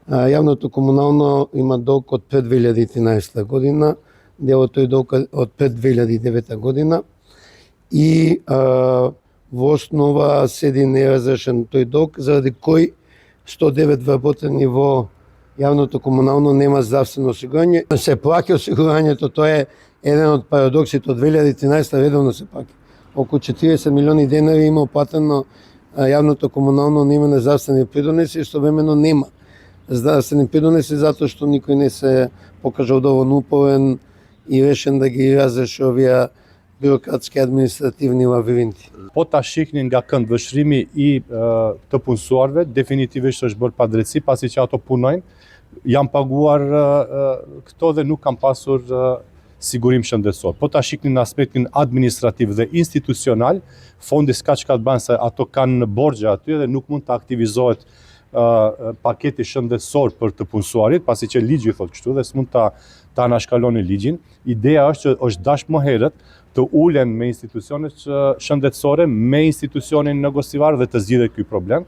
Јавното комунално има долг од пред 2013 година, дел од тој долг од пред 2009 година и во основа седи неразрешен тој долг, заради кој 109 вработени во јавното комунално нема здравствено осигурање. Се плаќа осигурањето, тоа е еден од парадоксите. Од 2013 редовно се плаќа. Околу 40 милиони денари има оплатено јавното комунално на име на здравствени придонеси, истовремено нема здравствени придонеси затоа што никој не се покажал доволно упорен и решен да ги разреши овие бюрократски административни лавиринти. По та shihnin nga këndvështrimi i të punësuarve, definitivisht është bërë padrejtësi, pasi që ato punojnë, janë paguar këto dhe nuk kanë pasur sigurim shëndetësor. Po ta shihnin në aspektin administrativ dhe institucional, fondi s'ka çka të banë se ato kanë borxhe aty dhe nuk mund të aktivizohet paketi shëndetësor për të punësuarit, pasi që ligji thotë kështu dhe s'mund ta anashkaloni ligjin. Ideja është që është dashur më herët të ulen me institucionet shëndetësore, me institucionin negociar dhe të zgjidhet ky problem.